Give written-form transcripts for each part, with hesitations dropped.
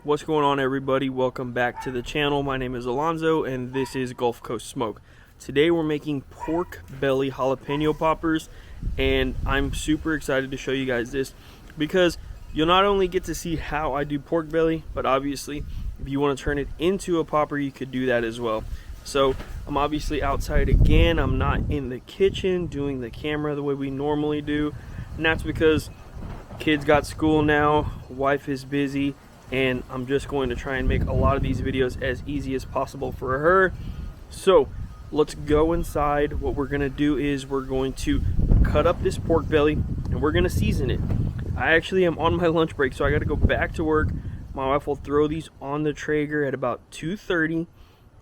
What's going on, everybody? Welcome back to the channel. My name is Alonzo and this is Gulf Coast Smoke. Today we're making pork belly jalapeno poppers, and I'm super excited to show you guys this because you'll not only get to see how I do pork belly, but obviously if you want to turn it into a popper, you could do that as well. So I'm obviously outside again. I'm not in the kitchen doing the camera the way we normally do, and that's because kids got school now, wife is busy, and I'm just going to try and make a lot of these videos as easy as possible for her. So let's go inside. What we're gonna do is we're going to cut up this pork belly and we're gonna season it. I actually am on my lunch break, so I gotta go back to work. My wife will throw these on the Traeger at about 2:30,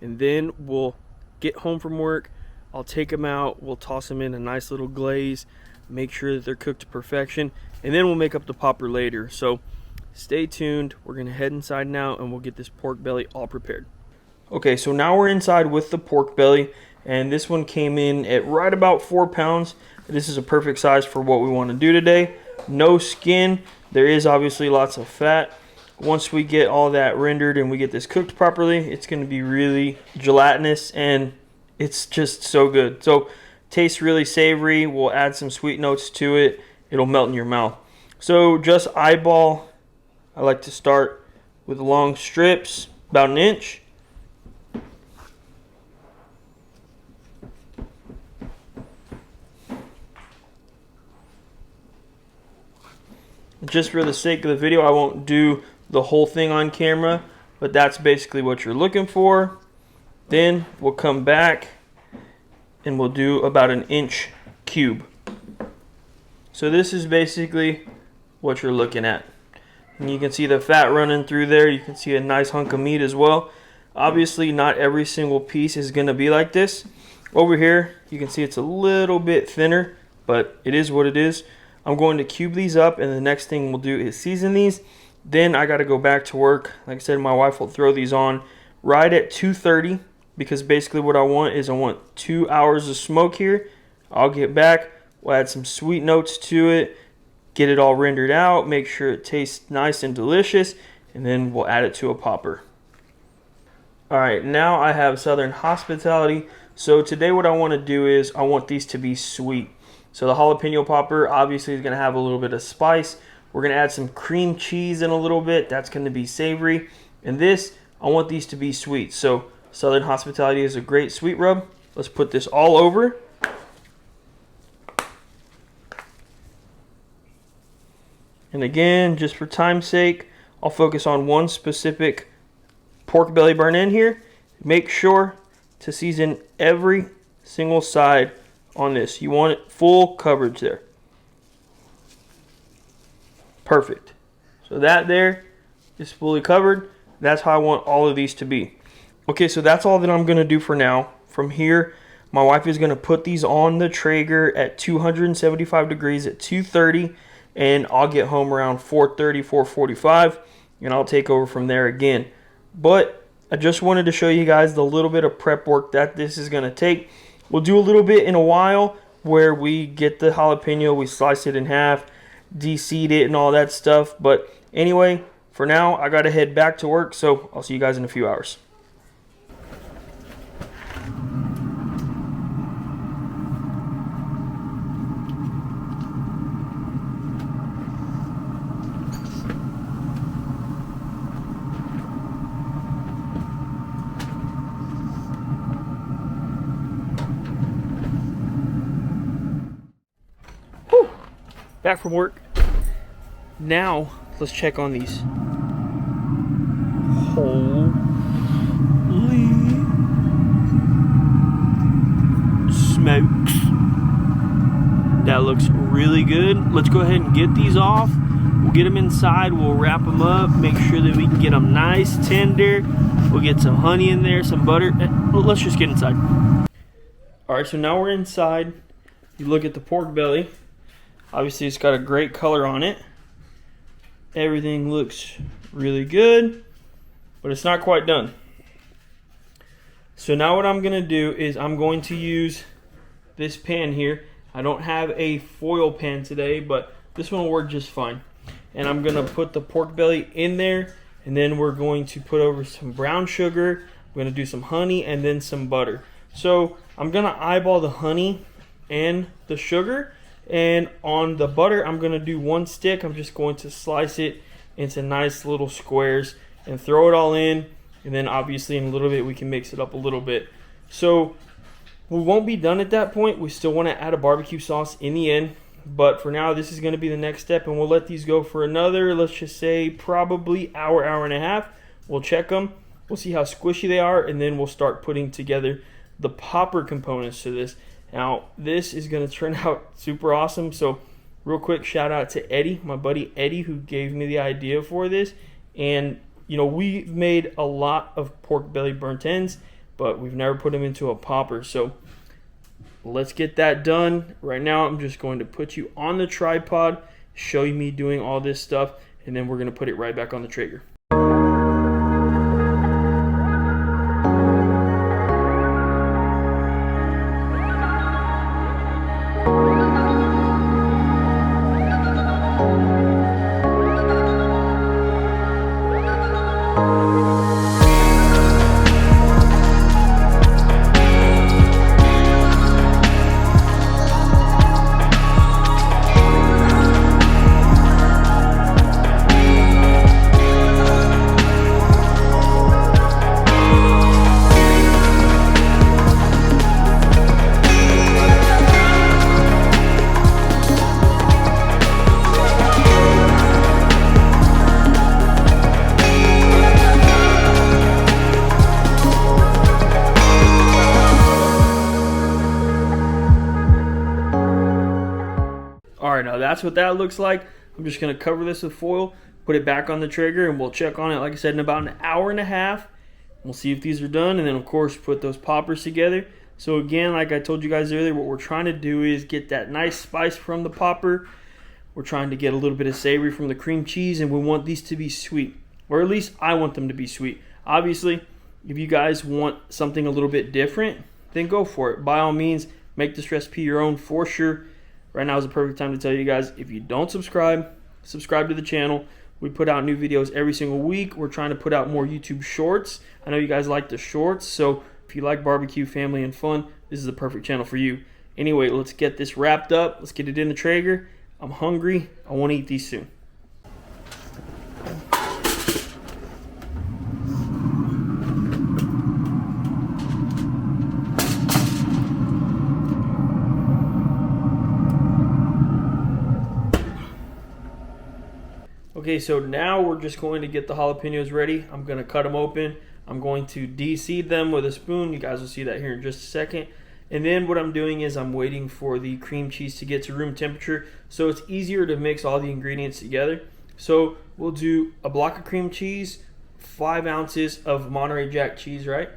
and then we'll get home from work. I'll take them out, we'll toss them in a nice little glaze, make sure that they're cooked to perfection, and then we'll make up the popper later. So stay tuned. We're gonna head inside now and we'll get this pork belly all prepared. Okay, so now we're inside with the pork belly, and this one came in at right about 4 pounds. This is a perfect size for what we want to do today. No skin. There is obviously lots of fat. Once we get all that rendered and we get this cooked properly, it's going to be really gelatinous and it's just so good. So tastes really savory. We'll add some sweet notes to it. It'll melt in your mouth. So just eyeball. I like to start with long strips, about 1 inch. Just for the sake of the video, I won't do the whole thing on camera, but that's basically what you're looking for. Then we'll come back and we'll do about 1 inch cube. So this is basically what you're looking at. And you can see the fat running through there. You can see a nice hunk of meat as well. Obviously, not every single piece is going to be like this. Over here, you can see it's a little bit thinner, but it is what it is. I'm going to cube these up, and the next thing we'll do is season these. Then I got to go back to work. Like I said, my wife will throw these on right at 2:30, because basically what I want is 2 hours of smoke here. I'll get back. We'll add some sweet notes to it, get it all rendered out, make sure it tastes nice and delicious, and then we'll add it to a popper. Alright, now I have Southern Hospitality. So today what I want to do is I want these to be sweet. So the jalapeno popper obviously is going to have a little bit of spice. We're going to add some cream cheese in a little bit. That's going to be savory. And this, I want these to be sweet. So Southern Hospitality is a great sweet rub. Let's put this all over. And again, just for time's sake, I'll focus on one specific pork belly burn in here. Make sure to season every single side on this. You want it full coverage there. Perfect. So that there is fully covered. That's how I want all of these to be. Okay, so that's all that I'm going to do for now. From here, my wife is going to put these on the Traeger at 275 degrees at 2:30. And I'll get home around 4:30, 4:45, and I'll take over from there again. But I just wanted to show you guys the little bit of prep work that this is going to take. We'll do a little bit in a while where we get the jalapeno, we slice it in half, de-seed it and all that stuff. But anyway, for now, I got to head back to work, so I'll see you guys in a few hours. Back from work. Now let's check on these. Holy smokes. That looks really good. Let's go ahead and get these off. We'll get them inside. We'll wrap them up. Make sure that we can get them nice, tender. We'll get some honey in there, some butter. Let's just get inside. Alright, so now we're inside. You look at the pork belly. Obviously, it's got a great color on it. Everything looks really good, but it's not quite done. So now what I'm going to do is I'm going to use this pan here. I don't have a foil pan today, but this one will work just fine. And I'm going to put the pork belly in there and then we're going to put over some brown sugar. We're going to do some honey and then some butter. So I'm going to eyeball the honey and the sugar, and on the butter I'm going to do 1 stick. I'm just going to slice it into nice little squares and throw it all in, and then obviously in a little bit we can mix it up a little bit. So we won't be done at that point. We still want to add a barbecue sauce in the end, but for now this is going to be the next step, and we'll let these go for another, let's just say probably hour and a half. We'll check them, we'll see how squishy they are, and then we'll start putting together the popper components to this. Now this is going to turn out super awesome. So real quick shout out to Eddie, my buddy Eddie, who gave me the idea for this. And you know, we've made a lot of pork belly burnt ends, but we've never put them into a popper. So let's get that done. Right now I'm just going to put you on the tripod, show you me doing all this stuff, and then we're going to put it right back on the Traeger. Alright, now that's what that looks like. I'm just going to cover this with foil, put it back on the Traeger, and we'll check on it, like I said, in about an hour and a half. We'll see if these are done, and then of course put those poppers together. So again, like I told you guys earlier, what we're trying to do is get that nice spice from the popper. We're trying to get a little bit of savory from the cream cheese, and we want these to be sweet, or at least I want them to be sweet. Obviously, if you guys want something a little bit different, then go for it. By all means, make this recipe your own for sure. Right now is the perfect time to tell you guys, if you don't subscribe to the channel. We put out new videos every single week. We're trying to put out more YouTube shorts. I know you guys like the shorts, so if you like barbecue, family, and fun, this is the perfect channel for you. Anyway, let's get this wrapped up. Let's get it in the Traeger. I'm hungry. I want to eat these soon. Okay, so now we're just going to get the jalapenos ready. I'm going to cut them open. I'm going to de-seed them with a spoon. You guys will see that here in just a second. And then what I'm doing is I'm waiting for the cream cheese to get to room temperature, so it's easier to mix all the ingredients together. So we'll do a block of cream cheese, 5 ounces of Monterey Jack cheese, right?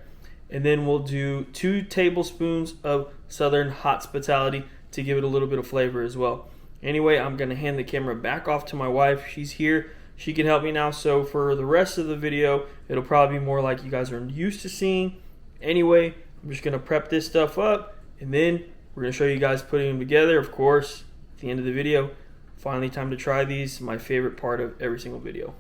And then we'll do 2 tablespoons of Southern Hospitality to give it a little bit of flavor as well. Anyway, I'm going to hand the camera back off to my wife. She's here. She can help me now. So for the rest of the video, it'll probably be more like you guys are used to seeing. Anyway, I'm just going to prep this stuff up, and then we're going to show you guys putting them together, of course, at the end of the video. Finally, time to try these. My favorite part of every single video.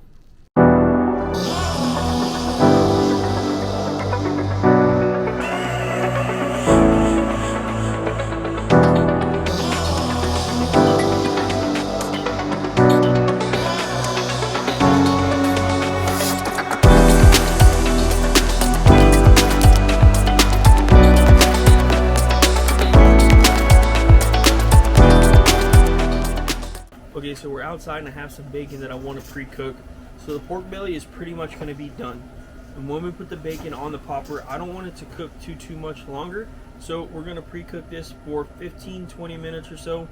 Okay, so we're outside and I have some bacon that I want to pre-cook. So the pork belly is pretty much going to be done. And when we put the bacon on the popper, I don't want it to cook too much longer. So we're going to pre-cook this for 15-20 minutes or so.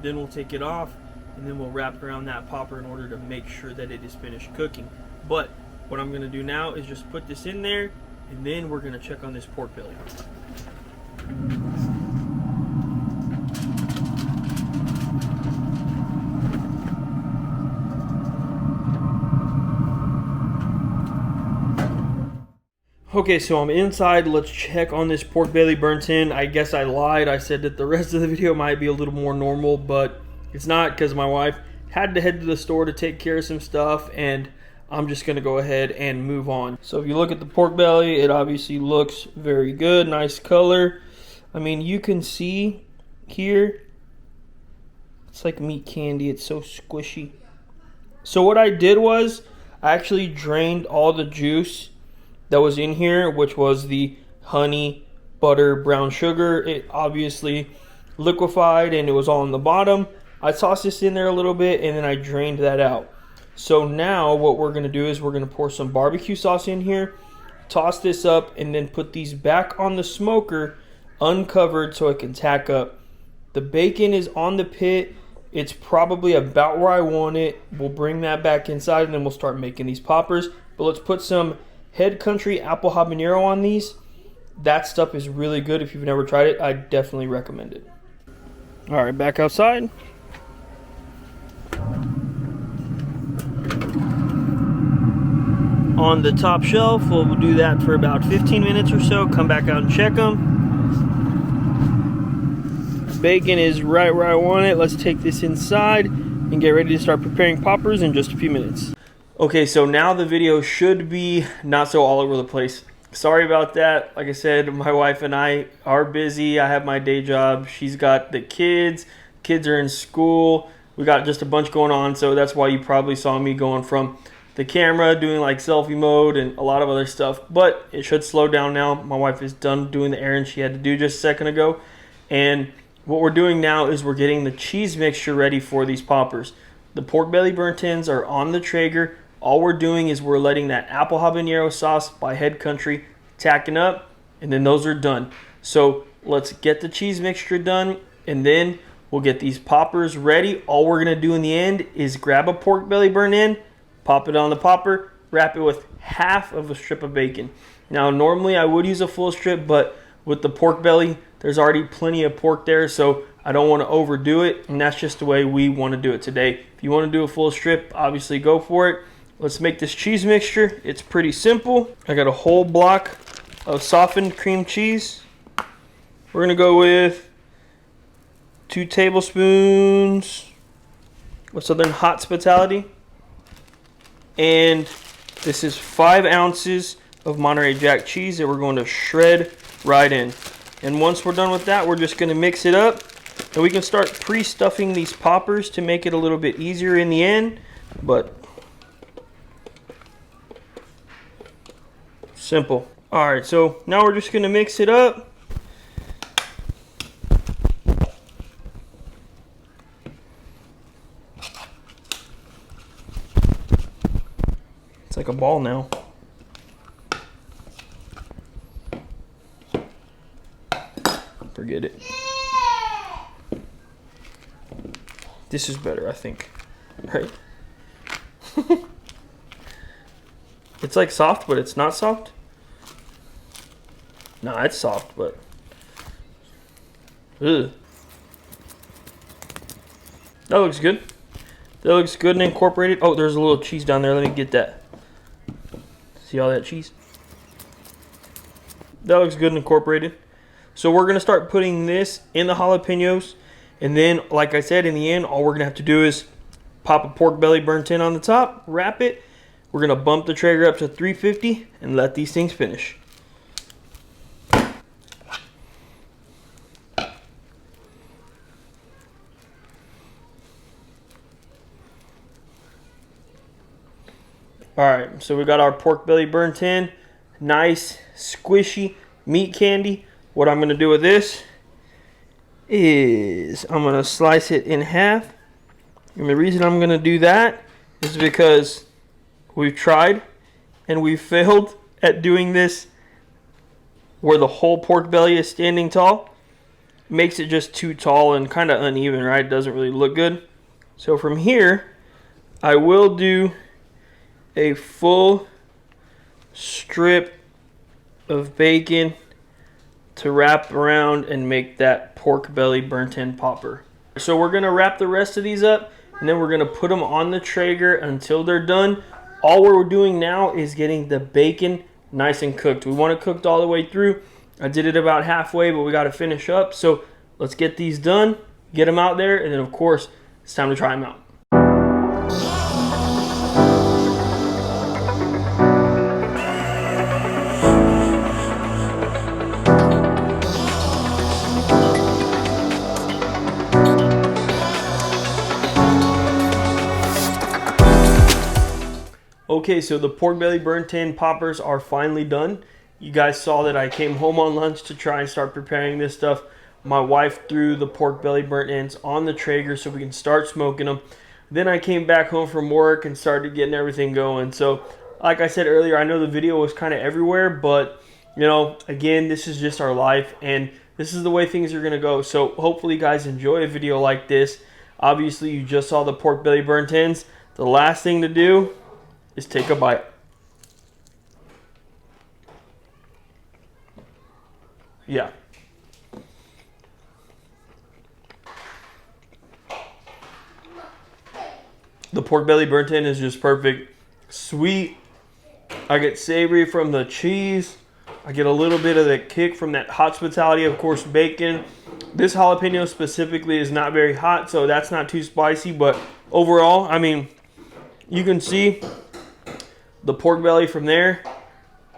Then we'll take it off, and then we'll wrap around that popper in order to make sure that it is finished cooking. But what I'm going to do now is just put this in there, and then we're going to check on this pork belly. Okay, so I'm inside. Let's check on this pork belly burnt in. I guess I lied. I said that the rest of the video might be a little more normal, but it's not, because my wife had to head to the store to take care of some stuff, and I'm just gonna go ahead and move on. So if you look at the pork belly, it obviously looks very good, nice color. I mean, you can see here, it's like meat candy, it's so squishy. So what I did was, I actually drained all the juice that was in here, which was the honey, butter, brown sugar. It obviously liquefied and it was all on the bottom. I tossed this in there a little bit and then I drained that out. So now what we're gonna do is we're gonna pour some barbecue sauce in here, toss this up, and then put these back on the smoker uncovered so it can tack up. The bacon is on the pit. It's probably about where I want it. We'll bring that back inside and then we'll start making these poppers. But let's put some Head Country apple habanero on these. That stuff is really good. If you've never tried it, I definitely recommend it. All right, back outside. On the top shelf, we'll do that for about 15 minutes or so. Come back out and check them. Bacon is right where I want it. Let's take this inside and get ready to start preparing poppers in just a few minutes. Okay, so now the video should be not so all over the place. Sorry about that. Like I said, my wife and I are busy. I have my day job. She's got the kids. Kids are in school. We got just a bunch going on, so that's why you probably saw me going from the camera, doing like selfie mode and a lot of other stuff. But it should slow down now. My wife is done doing the errand she had to do just a second ago. And what we're doing now is we're getting the cheese mixture ready for these poppers. The pork belly burnt ends are on the Traeger. All we're doing is we're letting that apple habanero sauce by Head Country tacking up, and then those are done. So let's get the cheese mixture done, and then we'll get these poppers ready. All we're gonna do in the end is grab a pork belly burnt end, pop it on the popper, wrap it with half of a strip of bacon. Now normally I would use a full strip, but with the pork belly, there's already plenty of pork there, so I don't want to overdo it, and that's just the way we want to do it today. If you want to do a full strip, obviously go for it. Let's make this cheese mixture. It's pretty simple. I got a whole block of softened cream cheese. We're going to go with 2 tablespoons of Southern Hospitality, and this is 5 ounces of Monterey Jack cheese that we're going to shred right in. And once we're done with that, we're just going to mix it up, and we can start pre-stuffing these poppers to make it a little bit easier in the end, but simple. All right, so now we're just going to mix it up. It's like a ball now. Forget it. This is better, I think. Right? It's like soft, but it's not soft. Nah, it's soft, but ugh. That looks good. That looks good and incorporated. Oh, there's a little cheese down there. Let me get that. See all that cheese? That looks good and incorporated. So we're going to start putting this in the jalapenos. And then, like I said, in the end, all we're going to have to do is pop a pork belly burnt in on the top, wrap it. We're going to bump the Traeger up to 350 and let these things finish. Alright, so we got our pork belly burnt in. Nice, squishy meat candy. What I'm going to do with this is I'm going to slice it in half. And the reason I'm going to do that is because we've tried and we've failed at doing this where the whole pork belly is standing tall. It makes it just too tall and kind of uneven, right? It doesn't really look good. So from here, I will do a full strip of bacon to wrap around and make that pork belly burnt in popper. So we're going to wrap the rest of these up, and then we're going to put them on the Traeger until they're done. All we're doing now is getting the bacon nice and cooked. We want it cooked all the way through. I did it about halfway, but we got to finish up. So let's get these done, get them out there, and then of course it's time to try them out. Okay, so the pork belly burnt-in poppers are finally done. You guys saw that I came home on lunch to try and start preparing this stuff. My wife threw the pork belly burnt-ins on the Traeger so we can start smoking them. Then I came back home from work and started getting everything going. So, like I said earlier, I know the video was kind of everywhere, but, you know, again, this is just our life, and this is the way things are going to go. So, hopefully you guys enjoy a video like this. Obviously, you just saw the pork belly burnt-ins. The last thing to do is take a bite. Yeah. The pork belly burnt-in is just perfect. Sweet. I get savory from the cheese. I get a little bit of the kick from that hospitality, of course, bacon. This jalapeno specifically is not very hot, so that's not too spicy. But overall, I mean, you can see the pork belly from there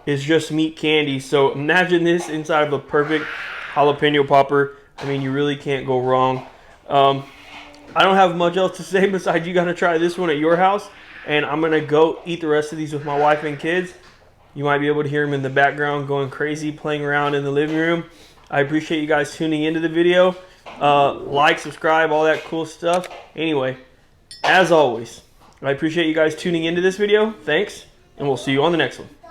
is just meat candy. So imagine this inside of a perfect jalapeno popper. I mean, you really can't go wrong. I don't have much else to say besides you got to try this one at your house. And I'm going to go eat the rest of these with my wife and kids. You might be able to hear them in the background going crazy, playing around in the living room. I appreciate you guys tuning into the video. Like, subscribe, all that cool stuff. Anyway, as always, I appreciate you guys tuning into this video. Thanks, and we'll see you on the next one.